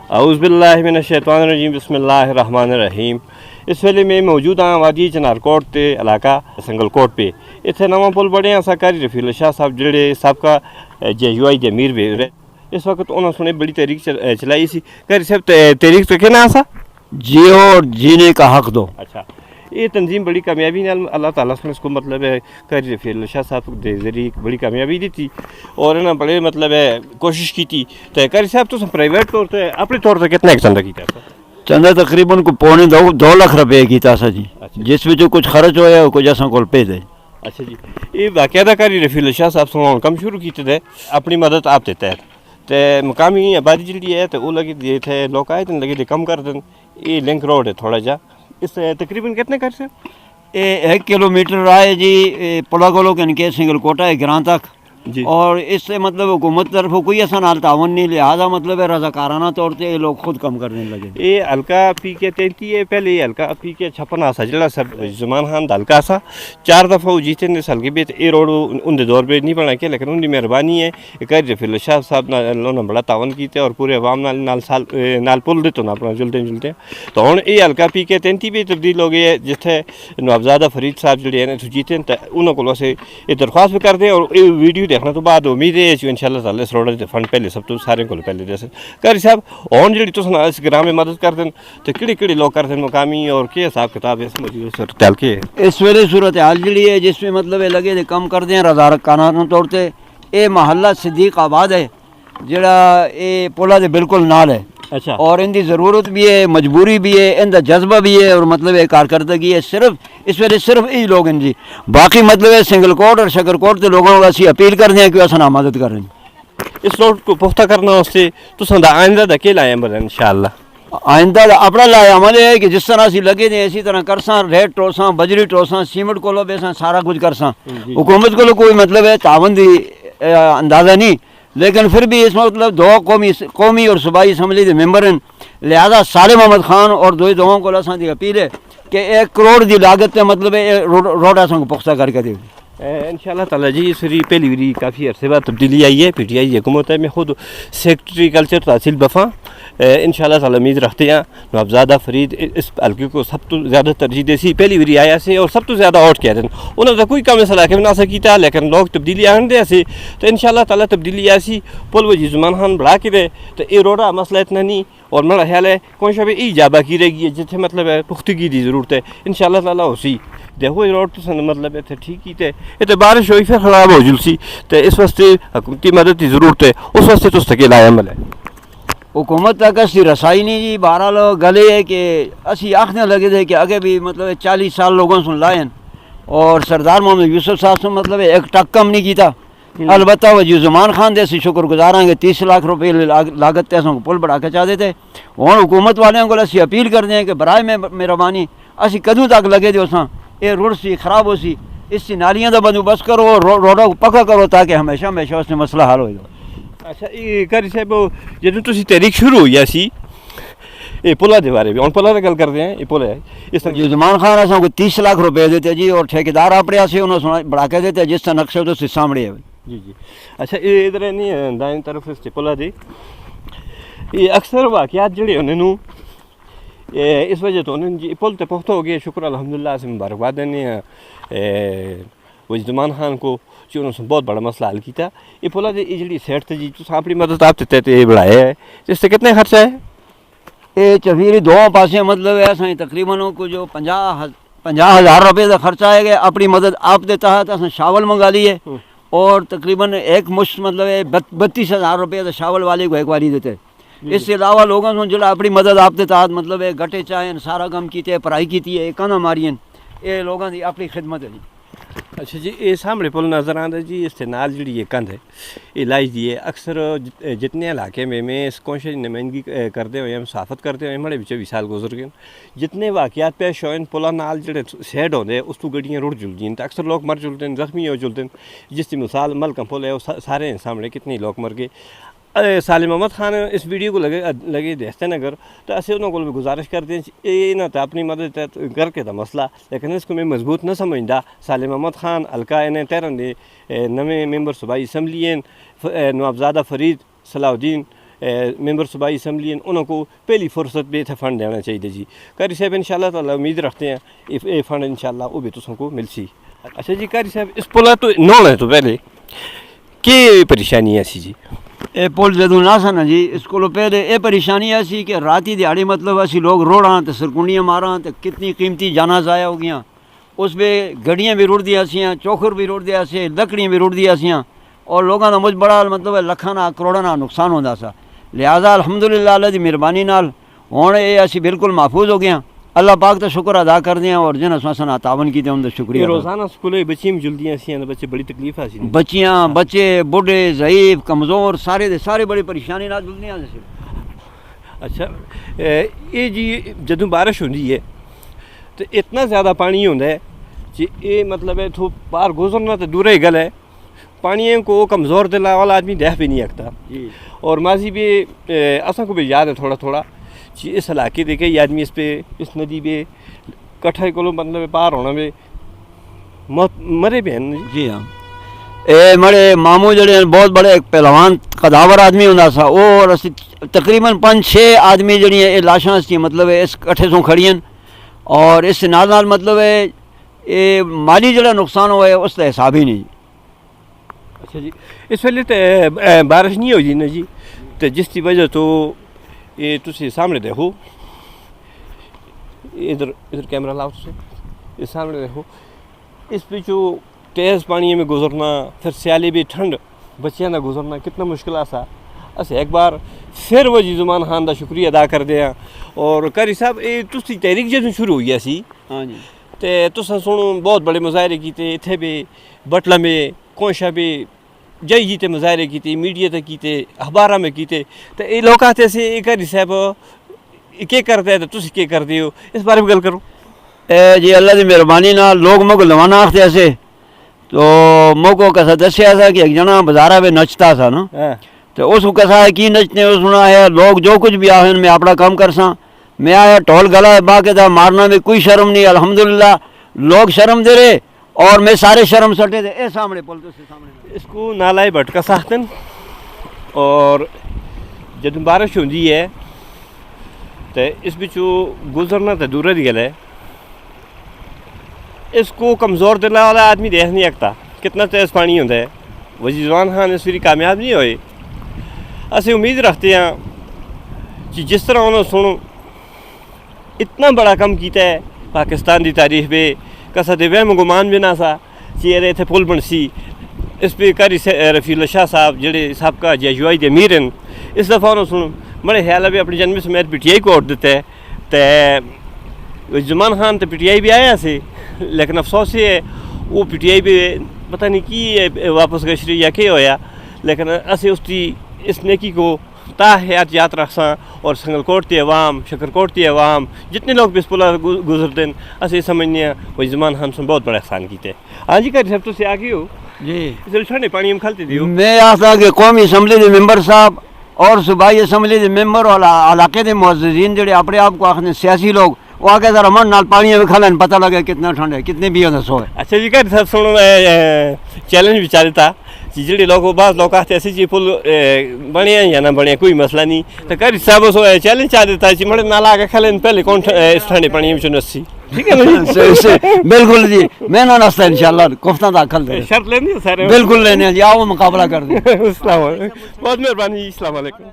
اعوذ باللہ من الشیطان الرجیم بسم اللہ الرحمن الرحیم۔ اس ویلے میں موجود ہاں وادی چنار کوٹ تے علاقہ سنگل کوٹ پہ۔ اتنے نواں پل بڑے ہیں سرکاری رفیع اللہ شاہ صاحب جڑے سابقہ JUI دے امیر بھی رہے۔ اس وقت انہوں نے بڑی تحریک چلائی سی۔ قاری صاحب تحریک تو کہنا سا جیو اور جینے کا حق دو۔ اچھا، یہ تنظیم بڑی کامیابی نے اللہ تعالیٰ نے اس کو مطلب ہے قاری رفیع اللہ شاہ صاحب کے ذریعے بڑی کامیابی دی تھی اور انہوں نے بڑے مطلب ہے کوشش کی تھی۔ تو قاری صاحب تو پرائیویٹ طور پہ اپنے طور پہ کتنا ایک چندہ کیا تھا؟ چندہ تقریباً کو پونے 2 لاکھ روپے کیتا سا جی، جس میں جو کچھ خرچ ہویا وہ کچھ اساں کول پے دے۔ اچھا جی، یہ باقاعدہ قاری رفیع اللہ شاہ صاحب سے کم شروع کیتے تھے اپنی مدد آپ دیتا ہے تو مقامی آبادی جڑی ہے تو وہ لگے دیے تھے لوگ آئے تھے لگے تھے کم کر دیں۔ یہ لنک روڈ ہے تھوڑا جا، اس تقریباً کتنے کر سے؟ 1 کلومیٹر آئے جی پلا کولو کن کے سنگل کوٹا ہے گران تک جی، اور اس سے مطلب حکومت طرف کوئی ایسا نال تعاون نہیں، لہٰذا مطلب ہے رضاکارانہ طور پہ لوگ خود کم کرنے لگے۔ یہ ہلکا PK 33 ہے، پہلے یہ ہلکا PK 56 سا جڑا سر زمان خان ہلکا سا 4 دفعہ وہ جیتے نے سال کے بھی یہ روڈ ان دے دور پہ نہیں بنا کے، لیکن ان کی مہربانی ہے قاری رفیع اللہ شاہ صاحب نے بڑا تعاون کیتے اور پورے عوام نال پل دیتے نا اپنا جلتے تو ہوں یہ ہلکا PK 33 بھی تبدیل ہو گئی ہے جتنے نوابزادہ فرید صاحب جڑے ہیں جیتے ہیں تو انہوں کو سے یہ درخواست بھی کر دیں اور یہ ویڈیو دیکھنے تو بعد امید ہے ان شاء اللہ تعالیٰ اس روڈ کے فنڈ پہلے سب تو سارے کو پہلے دے سکتے۔ قاری صاحب ہوں جی تو اس گرام میں مدد کر دیں تو کہڑے لوگ کر دیں مقامی اور کیا حساب کتاب اس موجود صورت حال کے اس ویلے صورت حال جڑی ہے جس میں مطلب لگے دے کم کر دیں رضاکارانہ طور پہ۔ یہ محلہ صدیق آباد ہے جڑا یہ پولا دے بالکل نال ہے۔ اچھا، اور ان کی ضرورت بھی ہے، مجبوری بھی ہے، ان کا جذبہ بھی ہے اور مطلب ہے کارکردگی ہے۔ صرف اس ویلے صرف یہی لوگ ہیں جی، باقی مطلب ہے سنگل کوٹ اور شکر کوٹ کے لوگوں کو اسی اپیل کرتے ہیں کہ اصل مدد کریں۔ اس روڈ کو پختہ کرنا اس سے تو آئندہ دکے لائیں بل ان شاء اللہ آئندہ اپنا لایا عمل ہے کہ جس طرح اسی لگے دیں اسی طرح کرساں، ریت ٹوساں، بجری ٹوساں، سیمنٹ کو لو بیساں، سارا کچھ کرساں۔ حکومت کو کوئی مطلب ہے تعاون دی اندازہ نہیں، لیکن پھر بھی اس مطلب 2 قومی اور صوبائی اسمبلی کے ممبر ہیں، لہذا سالم احمد خان اور دووں کو اساں دی اپیل ہے کہ 1 کروڑ دی لاگت تے مطلب روڈ اساں کو پختہ کر کے دے۔ انشاءاللہ تعالیٰ جی اس پہلی بری کافی عرصے بعد تبدیلی آئی ہے۔ PTI حکومت ہے، میں خود سیکٹری کلچر تحصیل بفاں۔ انشاءاللہ تعالیٰ امید رکھتے ہیں نوابزادہ فرید اس حلقے کو سب تو زیادہ ترجیح دے سی، پہلی بری آیا سے اور سب تو زیادہ ووٹ کیا دیں انہوں نے کوئی کام اس علاقے میں نہ سکیتا، لیکن لوگ تبدیلی آن دے سے تو انشاءاللہ تعالیٰ تبدیلی آسی پل وجی زمان خان بڑھا کے دے تو یہ روڈا مسئلہ اتنا نہیں اور میرا خیال ہے کوئی شب ای جابہ کی رہے گی ہے جتنے مطلب ہے پختگی دی ضرورت ہے انشاءاللہ تعالیٰ ہو سی۔ دیکھو یہ روڈ تو مطلب ہے ٹھیک ہی تھے یہ بارش ہوئی پھر خراب ہو جلسی تو اس واسطے حکومتی مدد کی ضرورت ہے، اس واسطے تو سکے لایا عمل ہے۔ حکومت تک اسی رسائی نہیں جی، بہرحال گلے ہے کہ اسی آخنے لگے تھے کہ آگے بھی مطلب 40 سال لوگوں سن لائیں اور سردار محمد یوسف صاحب سے مطلب 1 ٹک کم نہیں کیتا۔ البتہ وہ زمان خان دے سی شکر گزار ہیں کہ 30 لاکھ روپے لاگت تے کو پل بڑھا کے چاہ دیتے۔ ہوں حکومت والوں کو اسی اپیل کر دیں کہ برائے مہربانی اسی کدوں تک لگے دے اساں یہ روڈ سی خراب ہو سی، اس سے نالیاں دا بندوبست کرو اور روڈوں کو پکا کرو تاکہ ہمیشہ اس سے مسئلہ حل ہو جائے۔ اچھا، یہ قاری صاحب جدوں تسی تحریک شروع ہوئی سی یہ پلا دے بارے میں ہوں پلا کی گل کرتے ہیں، یہ پل ہے اس طرح زمان خان اصل کو 30 لاکھ روپے دیتے جی اور ٹھیکیدار اپنے سے انہوں بڑھا کے دیتے جس طرح نقشے تو سامنے ہے۔ جی جی، اچھا یہ ادھر نہیں دائیں طرف اس پلا دی یہ اکثر واقعات جڑے انہوں اس وجہ تو انہوں جی پل تے پختہ ہو گئے، شکر الحمدللہ سے مبارکباد دینے وہ زمان خان کو جو انہوں نے بہت بڑا مسئلہ حل کیا۔ یہ پلا دی جڑی سیٹ تے جی تو اپنی مدد آپ دیتے تو یہ بڑھایا ہے، اس سے کتنے خرچہ ہے؟ یہ چفیری 2 پاسے مطلب ہے اصل تقریباً کو جو 50,000 روپے کا خرچہ ہے کہ اپنی مدد آپ دیتا ہے تو اصل شاول منگا لی ہے اور تقریباً 1 مشت مطلب ہے 32,000 روپے تو شاول والے کو ایک باری دیتے۔ اس سے علاوہ لوگوں سے جڑا اپنی مدد آپ دیتا ہے مطلب ہے گٹے چاہیں سارا کام کیتے پڑھائی کیتی ہے کانا ماری یہ لوگوں کی اپنی خدمت ہے۔ اچھا جی، یہ سامنے پل نظر آتا ہے جی، اس سے نال جڑی یہ کندھ ہے یہ لائی دی ہے۔ اکثر جتنے علاقے میں اس کوشش نمائندگی کرتے ہوئے مسافت کرتے ہوئے ہمارے 20 سال گزر گئے، جتنے واقعات پیش ہوئے پلا نال جڑے سیڈ ہوتے ہیں اس تو گڈیاں رڑ جلتی ہیں تو اکثر لوگ مر جلتے ہیں، زخمی ہو جلتے ہیں۔ جس کی مثال ملکم پل ہے وہ سارے سامنے کتنے لوگ مر گئے۔ سالم احمد خان اس ویڈیو کو لگے دیکھتے ہیں اگر تو اسی انہوں کو بھی گزارش کرتے ہیں یہ نہ تو اپنی مدد کر کے تھا مسئلہ، لیکن اس کو میں مضبوط نہ سمجھتا۔ سالم احمد خان حلقہ انہیں 13 دے نویں ممبر صوبائی اسمبلی ہیں، نوابزادہ فرید صلاح الدین ممبر صوبائی اسمبلی ہیں انہوں کو پہلی فرصت پہ اتنے فنڈ دینا چاہیے جی. قاری صاحب انشاءاللہ تعالی امید رکھتے ہیں یہ فنڈ انشاءاللہ وہ بھی تسوں کو مل سی. اچھا جی قاری صاحب اس پلا تو نو ہے تو پہلے کی پریشانی ایسی جی؟ اے پل جدوں نہ سا نا جی اس کو پہلے یہ پریشانی ایسی کہ راتی دیہڑی مطلب اسی لوگ روڑاں تے سرکنڈیاں ماراں تے کتنی قیمتی جانا ضائع ہو گیاں. اس پہ گڈیاں بھی رڑ دیا سیاں, چوکھر بھی رڑ دیا سی, لکڑیاں بھی رڑ دیا سیاں اور لوگاں دا مجھ بڑا مطلب لکھاں نہ کروڑاں نہ نقصان ہوندا سا. لہٰذا الحمدللہ اللہ دی مہربانی نال ہن یہ اسی بالکل محفوظ ہو گیا. اللہ پاک تو شکر ادا کر دیا اور جنہاں ساسن تعاون کیتے ان دا شکریہ. روزانہ سکولے بچیاں جلدیاں سی بچے بڑی تکلیف آسی. بچیاں بچے بوڑھے ضعیف کمزور سارے دے سارے بڑی پریشانی نال جلدیاں سی. اچھا یہ جی جدوں بارش ہوندی ہے تو اتنا زیادہ پانی ہوندا ہے جی یہ مطلب ہے تو پار گزرنا تو دور ہی گل ہے. پانی کو کمزور دل والا آدمی دہ بھی نہیں سکتا. اور ماضی بھی اساں کو بھی یاد ہے تھوڑا تھوڑا جی اس علاقے دے کئی آدمی اس پہ اس ندی پہ کٹھے کو مطلب پار ہونا میں مرے بھی ہیں. جی ہاں اے مڑے ماموں جڑے ہیں بہت بڑے پہلوان قداور آدمی ہوندا سا اور تقریباً 5-6 آدمی جڑی ہیں یہ لاشاں سی مطلب اس کٹھے سوں کھڑی ہیں اور اس نال مطلب ہے یہ مالی جڑا نقصان ہوا ہے اس کا حساب ہی نہیں. اچھا جی اس ویلے تو بارش نہیں ہوئی نا جی تو جس کی وجہ تو یہ تسی سامنے دیکھو ادھر کیمرہ لاؤ تسی یہ سامنے دیکھو اس پہ جو تیز پانی میں گزرنا پھر سیالی بھی ٹھنڈ بچیاں کا گزرنا کتنا مشکل سا. اسے ایک بار پھر وہ جی زمان خان کا شکریہ ادا کر دیا. اور قاری صاحب یہ تسی تحریک جدوں شروع ہوئی سی ہاں جی تے تساں سنو بہت بڑے مظاہرے کیتے اتنے بھی بٹلا میں کوشا بھی جائی جیتے مظاہرے کیتے میڈیا تے کیتے اخباراں میں کیتے تو یہ لوگ آتے سے یہ قاری صاحب کیا کرتے ہیں تو تسی کیا کرتے ہو اس بارے میں گل کرو. جی اللہ دی مہربانی نال لوگ مو کو لوانا آختے ایسے تو مو کو کسا دسیا تھا کہ ایک جنا بازارہ پہ نچتا تھا نا تو اس کو کسا ہے کی نچتے اس سنا ہے لوگ جو کچھ بھی آخر میں اپنا کام کر ساں میں آیا ٹول گلا باقی تھا مارنا میں کوئی شرم نہیں. الحمدللہ لوگ شرم دے رہے اور میں سارے شرم سٹے تھے. اے سامنے پل تو سامنے اس کو نالائے بٹکا ساختن اور جب بارش ہوندی ہے تو اس بچو گزرنا تو دور دی گل ہے. اس کو کمزور دل والا آدمی دیکھ نہیں سکتا کتنا تیز پانی ہوتا ہے. وزیر زمان خان اس ویری کامیاب نہیں ہوئے. اسے امید رکھتے ہیں کہ جس طرح انہوں نے سنو اتنا بڑا کم کیتا ہے پاکستان دی تاریخ پہ کسا دے وہم گمان بھی نہ سا چیرے اتنے پل بن سی. اس پہ قاری رفیع اللہ شاہ صاحب جڑے سابقہ جیجوائی دے امیر ہیں اس دفعہ انہوں سنو بڑے خیال بھی اپنی جنم سمیت پی ٹی آئی کو ووٹ دیتا ہے. تو زمان خان تو پی ٹی آئی بھی آیا سے لیکن افسوس یہ ہے وہ پی ٹی آئی بھی پتہ نہیں کی واپس گشری یا کیا ہویا لیکن اسے اس کی اس نیکی کو تا حیات یاد رکھساں. اور سنگل کوٹ تی عوام شکر کوٹ تی عوام جتنے لوگ بھی اس پلا گزرتے ہیں اسے سمجھنے ہیں وہ زمان خان سے بہت بڑا احسان کیتے. ہاں جی قاری صاحب تو سے آگے ہو جی ٹھنڈے پانی میں کھلتے دیو. میں آتا کہ قومی اسمبلی دے ممبر صاحب اور صوبائی اسمبلی دے ممبر اور علاقے دے معززین جڑے اپنے آپ کو آخر سیاسی لوگ وہ آگے ذرا من نال پانی میں کھلن پتہ لگے کتنا ٹھنڈ ہے کتنے بھی ہونا سو ہے. اچھا جی قاری صاحب سنو چیلنج بچا دیتا جڑے لوگ بعض لوگ آتے ایسے جی پل بنیا یا نہ بنیا کوئی مسئلہ نہیں تو قاری صاحب سو چیلنج چاہ دیتا جی مڑے نالا آگے کھلن پہلے کون اس ٹھنڈے پانی میں نسی. ٹھیک ہے نا بالکل جی میں نہ نستا انشاءاللہ کوفتہ دا کھل دے شرط لینی ہے سارے بالکل لینے جی آؤ مقابلہ کر دیں. السلام علیکم بہت مہربانی. السلام علیکم.